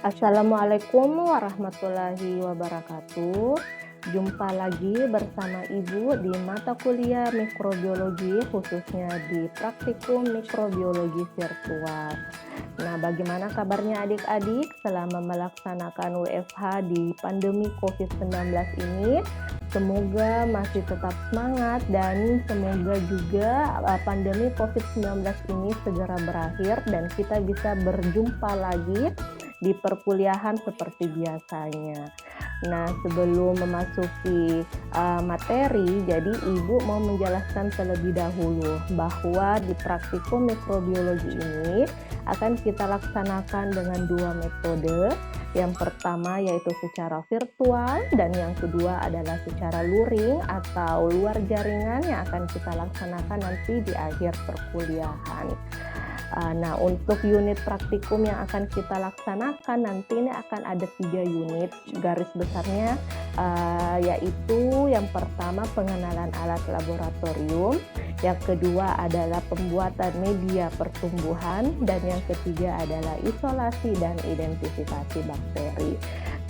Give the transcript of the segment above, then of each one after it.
Assalamualaikum warahmatullahi wabarakatuh. Jumpa lagi bersama Ibu di mata kuliah mikrobiologi, khususnya di praktikum mikrobiologi virtual. Nah, bagaimana kabarnya adik-adik selama melaksanakan WFH di pandemi COVID-19 ini? Semoga masih tetap semangat dan semoga juga pandemi COVID-19 ini segera berakhir dan kita bisa berjumpa lagi di perkuliahan seperti biasanya. Nah, sebelum memasuki materi, jadi Ibu mau menjelaskan terlebih dahulu bahwa di praktikum mikrobiologi ini akan kita laksanakan dengan dua metode. Yang pertama yaitu secara virtual dan yang kedua adalah secara luring atau luar jaringan yang akan kita laksanakan nanti di akhir perkuliahan. Nah, untuk unit praktikum yang akan kita laksanakan nanti ini akan ada 3 unit garis besarnya, yaitu yang pertama pengenalan alat laboratorium, yang kedua adalah pembuatan media pertumbuhan, dan yang ketiga adalah isolasi dan identifikasi bakteri.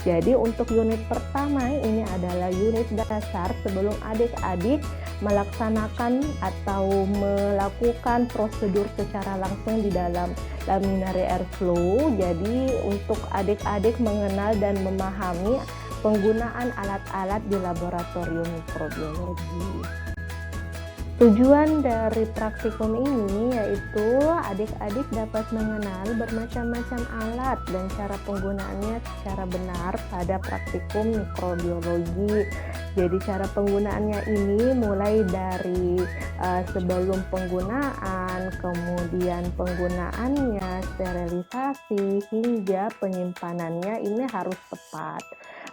Jadi untuk unit pertama ini adalah unit dasar sebelum adik-adik melaksanakan atau melakukan prosedur secara langsung di dalam laminary airflow. Jadi untuk adik-adik mengenal dan memahami penggunaan alat-alat di laboratorium mikrobiologi. Tujuan dari praktikum ini yaitu adik-adik dapat mengenal bermacam-macam alat dan cara penggunaannya secara benar pada praktikum mikrobiologi. Jadi cara penggunaannya ini mulai dari sebelum penggunaan, kemudian penggunaannya, sterilisasi, hingga penyimpanannya ini harus tepat.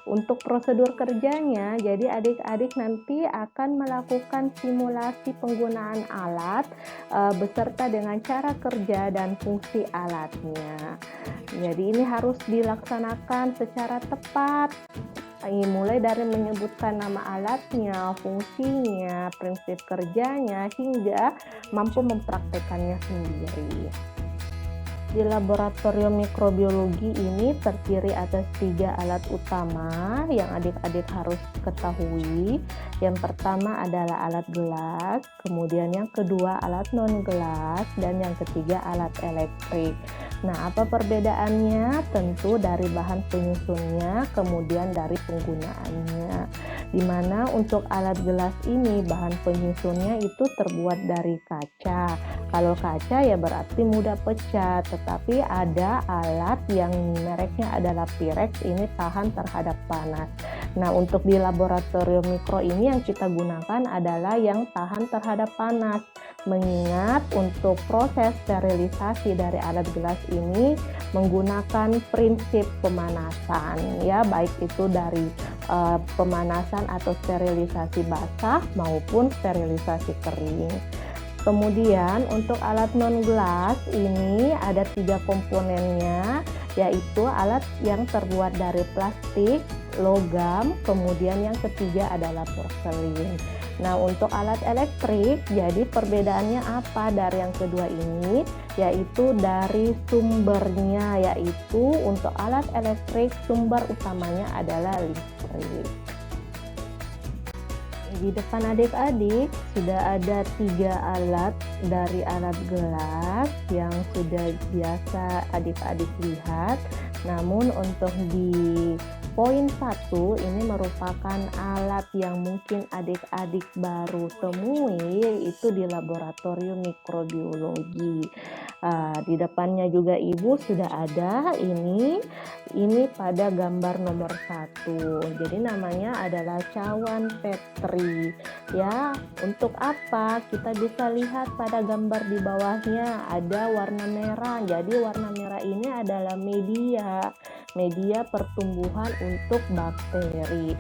Untuk prosedur kerjanya, jadi adik-adik nanti akan melakukan simulasi penggunaan alat beserta dengan cara kerja dan fungsi alatnya. Jadi ini harus dilaksanakan secara tepat, mulai dari menyebutkan nama alatnya, fungsinya, prinsip kerjanya, hingga mampu mempraktekannya sendiri. Di laboratorium mikrobiologi ini terdiri atas 3 alat utama yang adik-adik harus ketahui. Yang pertama adalah alat gelas, kemudian yang kedua alat non-gelas, dan yang ketiga alat elektrik. Nah, apa perbedaannya? Tentu dari bahan penyusunnya, kemudian dari penggunaannya. Di mana untuk alat gelas ini bahan penyusunnya itu terbuat dari kaca. Kalau kaca ya berarti mudah pecah, tetapi ada alat yang mereknya adalah Pyrex, ini tahan terhadap panas. Nah, untuk di laboratorium mikro ini yang kita gunakan adalah yang tahan terhadap panas. Mengingat untuk proses sterilisasi dari alat gelas ini menggunakan prinsip pemanasan, ya, baik itu dari pemanasan atau sterilisasi basah maupun sterilisasi kering. Kemudian untuk alat non-gelas ini ada 3 komponennya, yaitu alat yang terbuat dari plastik, logam, kemudian yang ketiga adalah porselin. Nah, untuk alat elektrik, jadi perbedaannya apa dari yang kedua ini? Yaitu dari sumbernya, yaitu untuk alat elektrik sumber utamanya adalah listrik. Di depan adik-adik sudah ada 3 alat dari alat gelas yang sudah biasa adik-adik lihat. Namun untuk di poin 1 ini merupakan alat yang mungkin adik-adik baru temui, yaitu di laboratorium mikrobiologi. Di depannya juga Ibu sudah ada ini pada gambar nomor 1. Jadi namanya adalah cawan Petri. Ya, untuk apa? Kita bisa lihat pada gambar di bawahnya ada warna merah. Jadi warna merah ini adalah media pertumbuhan untuk bakteri.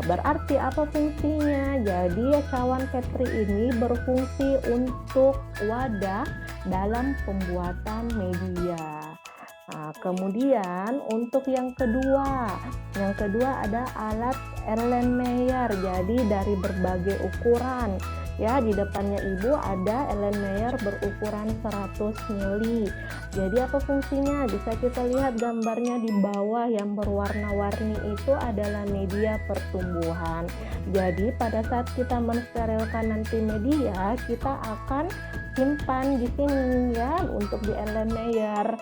Berarti apa fungsinya? Jadi cawan Petri ini berfungsi untuk wadah dalam pembuatan media. Nah, kemudian untuk yang kedua ada alat Erlenmeyer. Jadi dari berbagai ukuran. Ya, di depannya Ibu ada Erlenmeyer berukuran 100 mili. Jadi apa fungsinya? Bisa kita lihat gambarnya di bawah yang berwarna-warni itu adalah media pertumbuhan. Jadi pada saat kita mensterilkan nanti media, kita akan simpan di sini ya untuk di Erlenmeyer.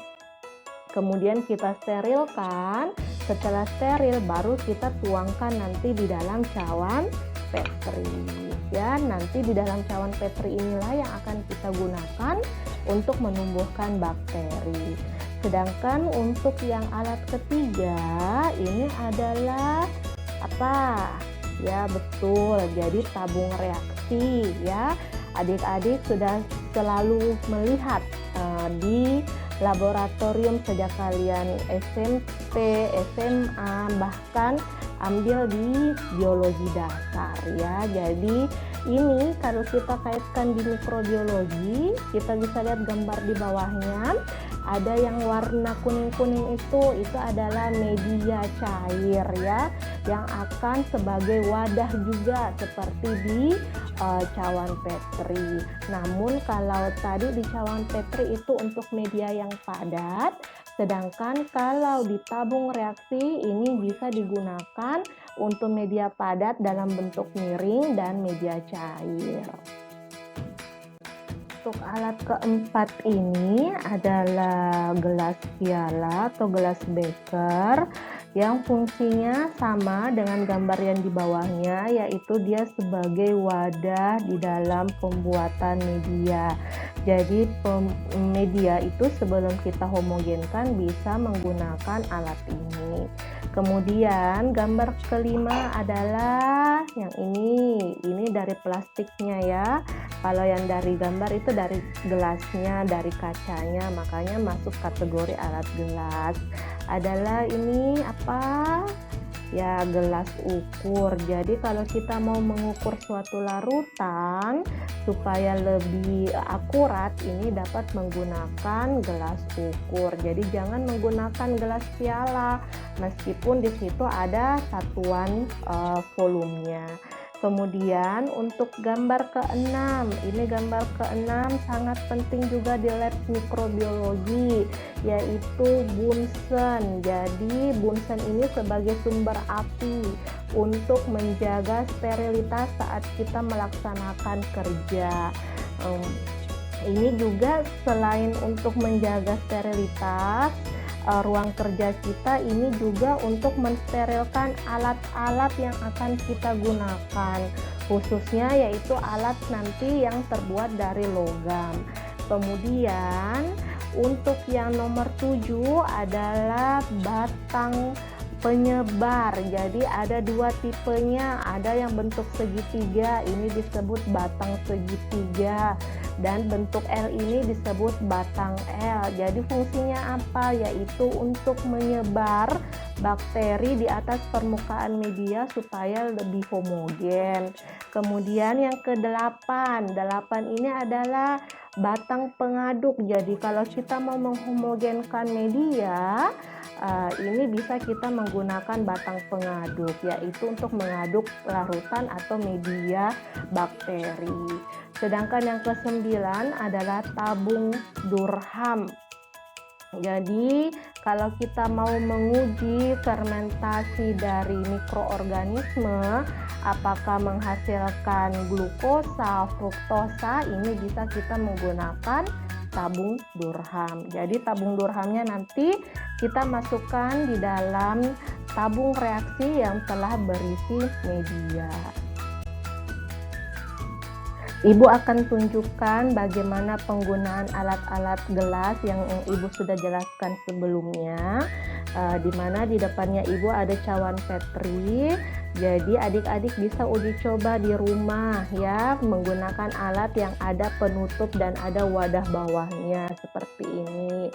Kemudian kita sterilkan. Setelah steril baru kita tuangkan nanti di dalam cawan Petri. Ya, nanti di dalam cawan Petri inilah yang akan kita gunakan untuk menumbuhkan bakteri. Sedangkan untuk yang alat ketiga ini adalah apa? Ya, betul. Jadi tabung reaksi ya. Adik-adik sudah selalu melihat di laboratorium sejak kalian SMP, SMA, bahkan ambil di biologi dasar ya. Jadi ini kalau kita kaitkan di mikrobiologi, kita bisa lihat gambar di bawahnya. Ada yang warna kuning-kuning itu adalah media cair ya, yang akan sebagai wadah juga seperti di cawan Petri. Namun kalau tadi di cawan Petri itu untuk media yang padat, sedangkan kalau di tabung reaksi ini bisa digunakan untuk media padat dalam bentuk miring dan media cair. Untuk alat keempat ini adalah gelas piala atau gelas beker yang fungsinya sama dengan gambar yang di bawahnya, yaitu dia sebagai wadah di dalam pembuatan media. Jadi media itu sebelum kita homogenkan bisa menggunakan alat ini. Kemudian gambar kelima adalah yang ini dari plastiknya ya. Kalau yang dari gambar itu dari gelasnya, dari kacanya, makanya masuk kategori alat gelas. Adalah ini apa? Ya, gelas ukur. Jadi kalau kita mau mengukur suatu larutan supaya lebih akurat, ini dapat menggunakan gelas ukur. Jadi jangan menggunakan gelas piala meskipun di situ ada satuan volumenya. Kemudian untuk gambar keenam, ini gambar keenam sangat penting juga di lab mikrobiologi, yaitu Bunsen. Jadi Bunsen ini sebagai sumber api untuk menjaga sterilitas saat kita melaksanakan kerja. Ini juga selain untuk menjaga sterilitas ruang kerja kita, ini juga untuk mensterilkan alat-alat yang akan kita gunakan, khususnya yaitu alat nanti yang terbuat dari logam. Kemudian untuk yang nomor 7 adalah batang penyebar. Jadi ada dua tipenya, ada yang bentuk segitiga, ini disebut batang segitiga, dan bentuk L ini disebut batang L. Jadi fungsinya apa? Yaitu untuk menyebar bakteri di atas permukaan media supaya lebih homogen. Kemudian yang ke-8, 8 ini adalah batang pengaduk. Jadi kalau kita mau menghomogenkan media, ini bisa kita menggunakan batang pengaduk, yaitu untuk mengaduk larutan atau media bakteri. Sedangkan yang ke-9 adalah tabung Durham. Jadi kalau kita mau menguji fermentasi dari mikroorganisme, apakah menghasilkan glukosa, fruktosa, ini bisa kita menggunakan tabung Durham. Jadi tabung Durhamnya nanti kita masukkan di dalam tabung reaksi yang telah berisi media. Ibu akan tunjukkan bagaimana penggunaan alat-alat gelas yang Ibu sudah jelaskan sebelumnya, di mana di depannya Ibu ada cawan Petri. Jadi adik-adik bisa uji coba di rumah ya, menggunakan alat yang ada penutup dan ada wadah bawahnya seperti ini.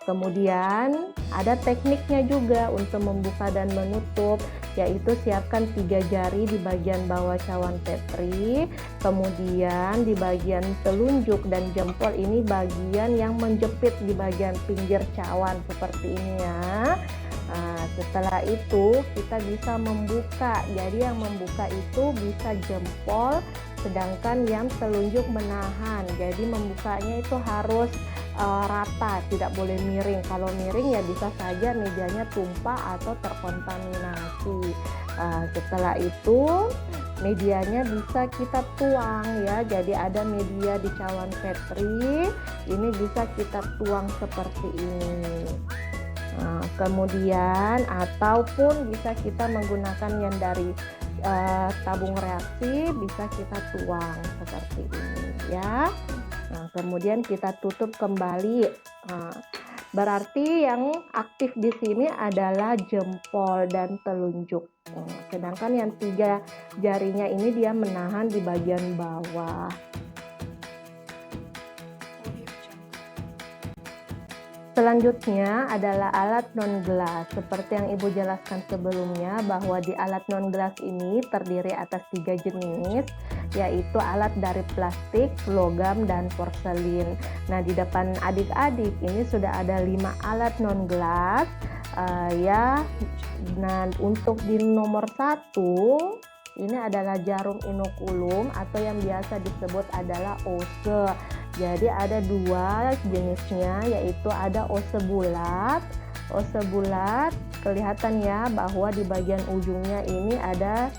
Kemudian ada tekniknya juga untuk membuka dan menutup, yaitu siapkan 3 jari di bagian bawah cawan Petri, kemudian di bagian telunjuk dan jempol ini bagian yang menjepit di bagian pinggir cawan seperti ini ya. Nah, setelah itu kita bisa membuka. Jadi yang membuka itu bisa jempol sedangkan yang telunjuk menahan. Jadi membukanya itu harus rata, tidak boleh miring. Kalau miring ya bisa saja mejanya tumpah atau terkontaminasi. Setelah itu medianya bisa kita tuang ya. Jadi ada media di cawan Petri, ini bisa kita tuang seperti ini. Kemudian ataupun bisa kita menggunakan yang dari tabung reaksi, bisa kita tuang seperti ini ya. Kemudian kita tutup kembali. Berarti yang aktif di sini adalah jempol dan telunjuk. Sedangkan yang 3 jarinya ini dia menahan di bagian bawah. Selanjutnya adalah alat non-gelas. Seperti yang Ibu jelaskan sebelumnya bahwa di alat non-gelas ini terdiri atas 3 jenis, yaitu alat dari plastik, logam, dan porselin. Nah, di depan adik-adik ini sudah ada 5 alat non-gelas ya. Nah, untuk di nomor 1 ini adalah jarum inokulum atau yang biasa disebut adalah ose. Jadi ada 2 jenisnya, yaitu ada ose bulat. Ose bulat kelihatan ya bahwa di bagian ujungnya ini ada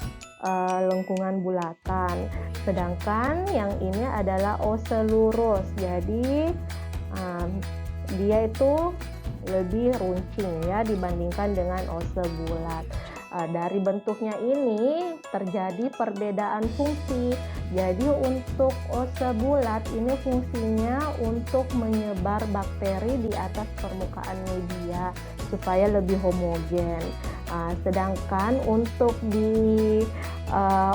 lengkungan bulatan. Sedangkan yang ini adalah ose lurus. Jadi dia itu lebih runcing ya dibandingkan dengan ose bulat. Dari bentuknya ini terjadi perbedaan fungsi. Jadi untuk ose bulat ini fungsinya untuk menyebar bakteri di atas permukaan media supaya lebih homogen. Sedangkan untuk di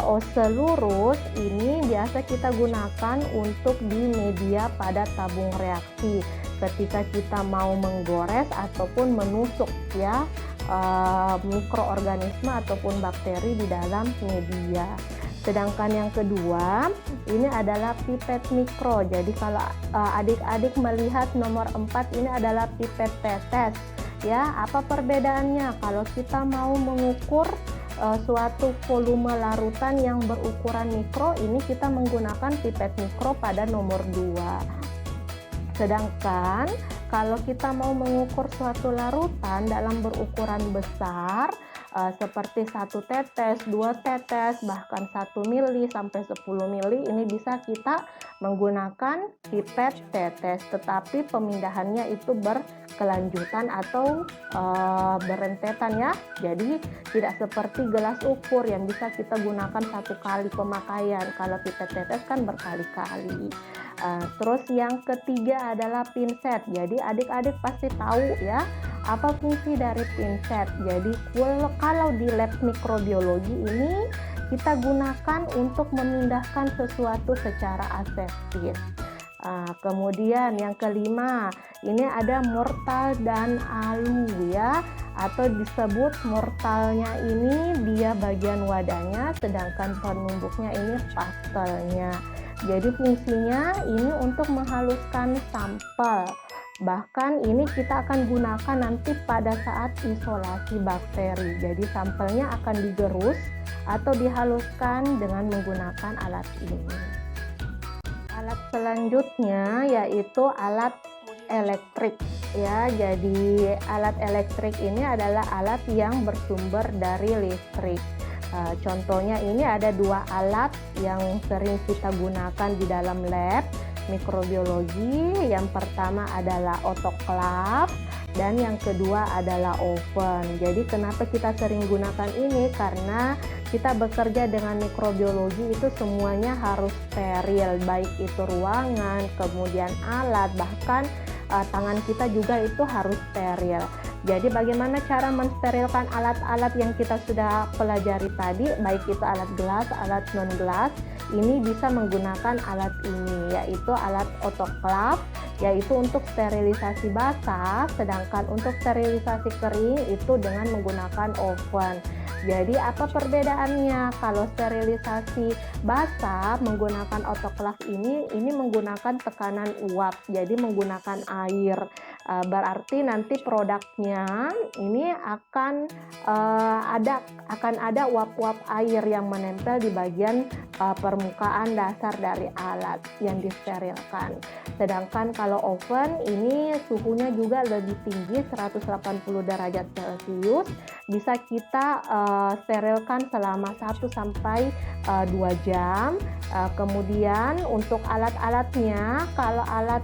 ose lurus ini biasa kita gunakan untuk di media pada tabung reaksi ketika kita mau menggores ataupun menusuk ya mikroorganisme ataupun bakteri di dalam media. Sedangkan yang kedua ini adalah pipet mikro. Jadi kalau adik-adik melihat nomor 4 ini adalah pipet tetes ya. Apa perbedaannya? Kalau kita mau mengukur suatu volume larutan yang berukuran mikro, ini kita menggunakan pipet mikro pada nomor 2. Sedangkan kalau kita mau mengukur suatu larutan dalam berukuran besar seperti 1 tetes, 2 tetes, bahkan 1 mili sampai 10 mili, ini bisa kita menggunakan pipet tetes, tetapi pemindahannya itu berkelanjutan atau berentetan ya. Jadi tidak seperti gelas ukur yang bisa kita gunakan 1 kali pemakaian. Kalau pipet tetes kan berkali-kali. Terus yang ketiga adalah pinset. Jadi adik-adik pasti tahu ya apa fungsi dari pinset. Jadi kalau di lab mikrobiologi ini kita gunakan untuk memindahkan sesuatu secara aseptis. Kemudian yang kelima ini ada mortal dan alu ya, atau disebut mortalnya ini dia bagian wadahnya, sedangkan penumbuknya ini pastelnya. Jadi fungsinya ini untuk menghaluskan sampel. Bahkan ini kita akan gunakan nanti pada saat isolasi bakteri. Jadi sampelnya akan digerus atau dihaluskan dengan menggunakan alat ini. Alat selanjutnya yaitu alat elektrik ya. Jadi alat elektrik ini adalah alat yang bersumber dari listrik. Contohnya ini ada 2 alat yang sering kita gunakan di dalam lab mikrobiologi. Yang pertama adalah otoklav dan yang kedua adalah oven. Jadi kenapa kita sering gunakan ini? Karena kita bekerja dengan mikrobiologi itu semuanya harus steril, baik itu ruangan, kemudian alat, bahkan tangan kita juga itu harus steril. Jadi bagaimana cara mensterilkan alat-alat yang kita sudah pelajari tadi, baik itu alat gelas, alat non-gelas, ini bisa menggunakan alat ini, yaitu alat otoklav, yaitu untuk sterilisasi basah, sedangkan untuk sterilisasi kering itu dengan menggunakan oven. Jadi apa perbedaannya? Kalau sterilisasi basah menggunakan otoklav ini menggunakan tekanan uap, jadi menggunakan air. Berarti nanti produknya ini akan ada uap-uap air yang menempel di bagian permukaan dasar dari alat yang disterilkan. Sedangkan kalau oven ini suhunya juga lebih tinggi, 180 derajat Celcius, bisa kita sterilkan selama 1 sampai 2 jam. Kemudian untuk alat-alatnya, kalau alat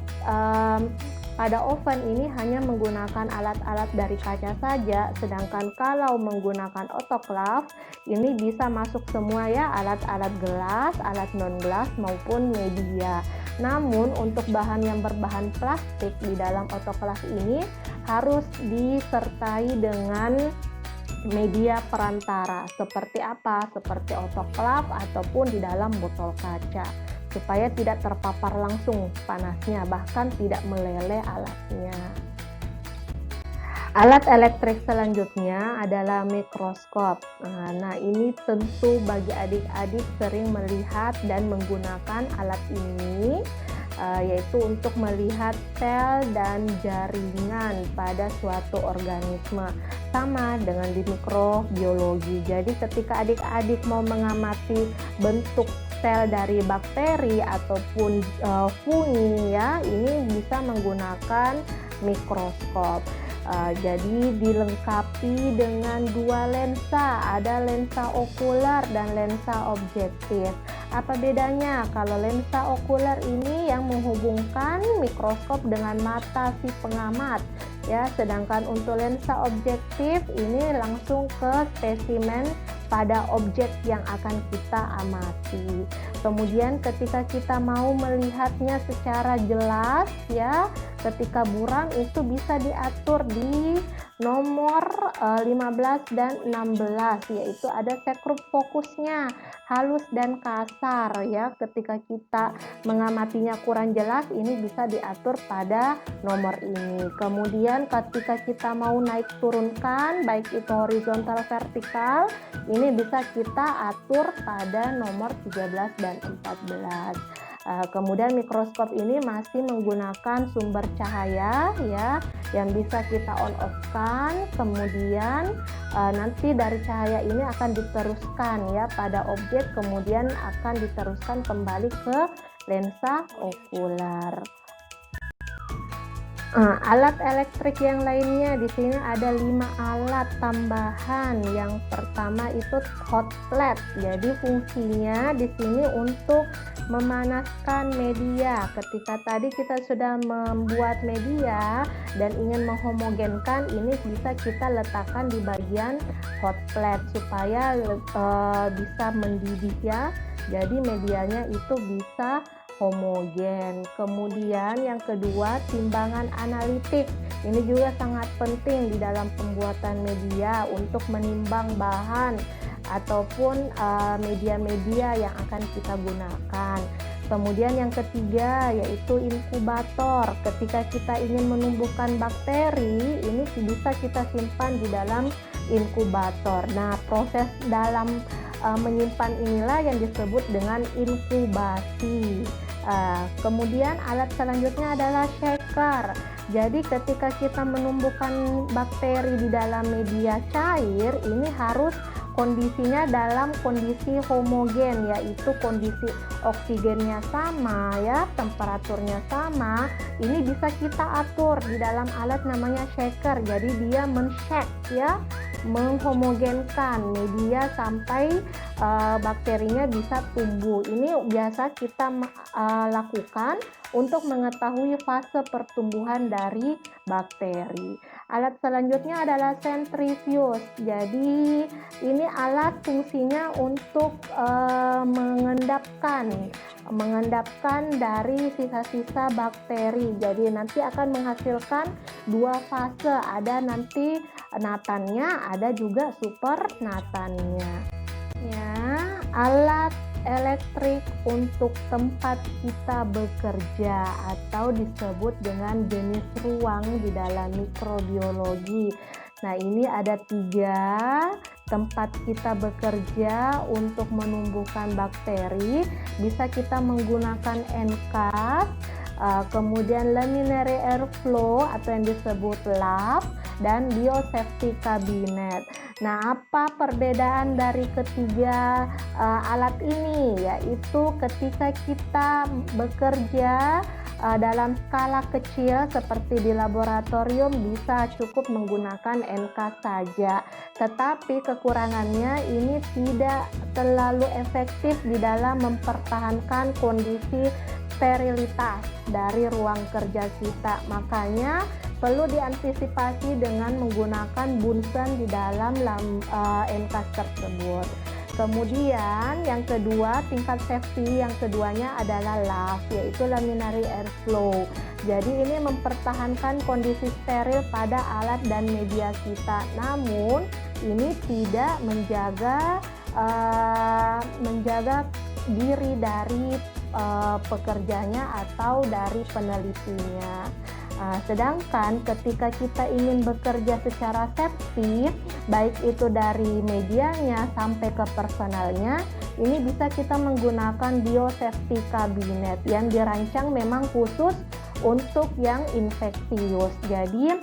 pada oven ini hanya menggunakan alat-alat dari kaca saja, sedangkan kalau menggunakan autoclave ini bisa masuk semua ya, alat-alat gelas, alat non-gelas maupun media. Namun untuk bahan yang berbahan plastik di dalam autoclave ini harus disertai dengan media perantara. Seperti apa? Seperti autoclave ataupun di dalam botol kaca, supaya tidak terpapar langsung panasnya, bahkan tidak meleleh alatnya. Alat elektrik selanjutnya adalah mikroskop. Nah, ini tentu bagi adik-adik sering melihat dan menggunakan alat ini, yaitu untuk melihat sel dan jaringan pada suatu organisme, sama dengan di mikrobiologi. Jadi ketika adik-adik mau mengamati bentuk sel dari bakteri ataupun fungi ya, ini bisa menggunakan mikroskop. Jadi dilengkapi dengan 2 lensa, ada lensa okuler dan lensa objektif. Apa bedanya? Kalau lensa okuler ini yang menghubungkan mikroskop dengan mata si pengamat ya, sedangkan untuk lensa objektif ini langsung ke spesimen pada objek yang akan kita amati. Kemudian ketika kita mau melihatnya secara jelas ya, ketika buram itu bisa diatur di nomor 15 dan 16, yaitu ada sekrup fokusnya halus dan kasar ya. Ketika kita mengamatinya kurang jelas, ini bisa diatur pada nomor ini. Kemudian ketika kita mau naik turunkan, baik itu horizontal vertikal, ini bisa kita atur pada nomor 13 dan 14. Kemudian mikroskop ini masih menggunakan sumber cahaya ya, yang bisa kita on off-kan. Kemudian nanti dari cahaya ini akan diteruskan ya pada objek, kemudian akan diteruskan kembali ke lensa okuler. Alat elektrik yang lainnya di sini ada 5 alat tambahan. Yang pertama itu hot plate. Jadi fungsinya di sini untuk memanaskan media. Ketika tadi kita sudah membuat media dan ingin menghomogenkan, ini bisa kita letakkan di bagian hot plate supaya bisa mendidih ya. Jadi medianya itu bisa homogen. Kemudian yang kedua, timbangan analitik. Ini juga sangat penting di dalam pembuatan media untuk menimbang bahan ataupun media-media yang akan kita gunakan. Kemudian yang ketiga yaitu inkubator. Ketika kita ingin menumbuhkan bakteri, ini bisa kita simpan di dalam inkubator. Nah, proses dalam menyimpan inilah yang disebut dengan inkubasi. Kemudian alat selanjutnya adalah shaker. Jadi ketika kita menumbuhkan bakteri di dalam media cair, ini harus kondisinya dalam kondisi homogen, yaitu kondisi oksigennya sama ya, temperaturnya sama. Ini bisa kita atur di dalam alat namanya shaker. Jadi dia men-shake ya, menghomogenkan media sampai bakterinya bisa tumbuh. Ini biasa kita lakukan untuk mengetahui fase pertumbuhan dari bakteri. Alat selanjutnya adalah centrifuge. Jadi ini alat fungsinya untuk mengendapkan dari sisa-sisa bakteri. Jadi nanti akan menghasilkan 2 fase, ada nanti natannya, ada juga super natannya. Ya, alat elektrik untuk tempat kita bekerja atau disebut dengan jenis ruang di dalam mikrobiologi. Nah, ini ada 3 tempat kita bekerja untuk menumbuhkan bakteri. Bisa kita menggunakan NCAS, kemudian luminary airflow atau yang disebut LAF, dan biosafety cabinet. Nah, apa perbedaan dari ketiga alat ini? Yaitu ketika kita bekerja dalam skala kecil seperti di laboratorium bisa cukup menggunakan NK saja, tetapi kekurangannya ini tidak terlalu efektif di dalam mempertahankan kondisi sterilitas dari ruang kerja kita. Makanya perlu diantisipasi dengan menggunakan Bunsen di dalam MCAS tersebut. Kemudian yang kedua, tingkat safety yang keduanya adalah LAF, yaitu luminary airflow. Jadi ini mempertahankan kondisi steril pada alat dan media kita. Namun ini tidak menjaga diri dari pekerjanya atau dari penelitinya. Sedangkan ketika kita ingin bekerja secara safety, baik itu dari medianya sampai ke personalnya, ini bisa kita menggunakan biosafety cabinet yang dirancang memang khusus untuk yang infeksius. Jadi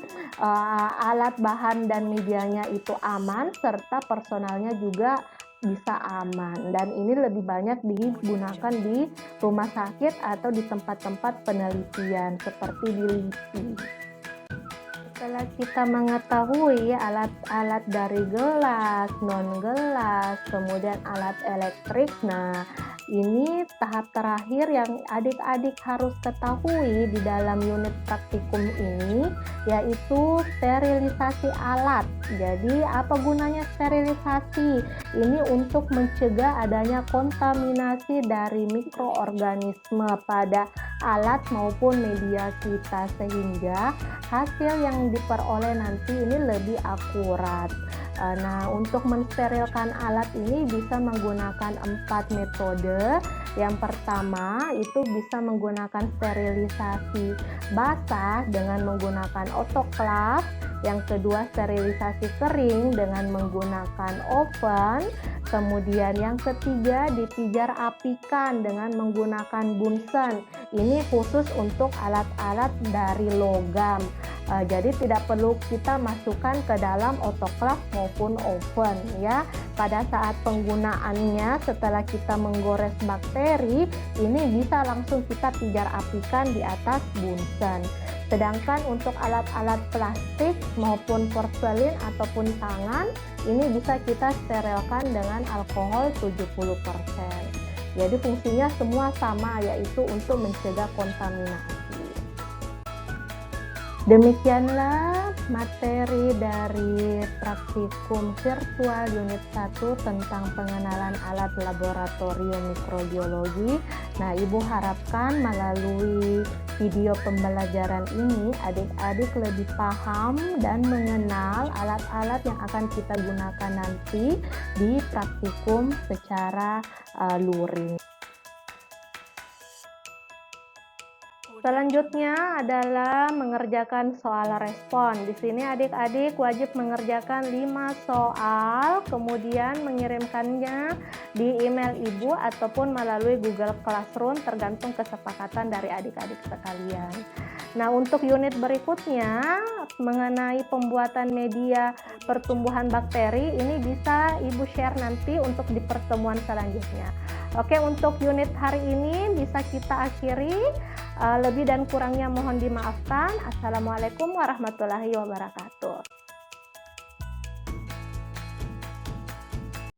alat bahan dan medianya itu aman serta personalnya juga bisa aman, dan ini lebih banyak digunakan di rumah sakit atau di tempat-tempat penelitian seperti di LIPI. Setelah kita mengetahui alat-alat dari gelas, non-gelas, kemudian alat elektrik, nah ini tahap terakhir yang adik-adik harus ketahui di dalam unit praktikum ini, yaitu sterilisasi alat. Jadi apa gunanya sterilisasi? Ini untuk mencegah adanya kontaminasi dari mikroorganisme pada alat maupun media kita, sehingga hasil yang diperoleh nanti ini lebih akurat. Nah, untuk mensterilkan alat ini bisa menggunakan 4 metode. Yang pertama itu bisa menggunakan sterilisasi basah dengan menggunakan autoclave. Yang kedua, sterilisasi kering dengan menggunakan oven. Kemudian yang ketiga, dipijar apikan dengan menggunakan Bunsen. Ini khusus untuk alat-alat dari logam. Jadi tidak perlu kita masukkan ke dalam autoclave maupun oven ya. Pada saat penggunaannya setelah kita menggores bakteri, ini bisa langsung kita pijar apikan di atas Bunsen. Sedangkan untuk alat-alat plastik maupun porselin ataupun tangan, ini bisa kita sterilkan dengan alkohol 70%. Jadi fungsinya semua sama, yaitu untuk mencegah kontaminasi. Demikianlah materi dari praktikum virtual unit 1 tentang pengenalan alat laboratorium mikrobiologi. Nah, Ibu harapkan melalui video pembelajaran ini adik-adik lebih paham dan mengenal alat-alat yang akan kita gunakan nanti di praktikum secara luring. Selanjutnya adalah mengerjakan soal respon. Di sini adik-adik wajib mengerjakan 5 soal, kemudian mengirimkannya di email Ibu ataupun melalui Google Classroom tergantung kesepakatan dari adik-adik sekalian. Nah, untuk unit berikutnya mengenai pembuatan media pertumbuhan bakteri, ini bisa Ibu share nanti untuk di pertemuan selanjutnya. Oke, untuk unit hari ini bisa kita akhiri. Lebih dan kurangnya mohon dimaafkan. Assalamualaikum warahmatullahi wabarakatuh.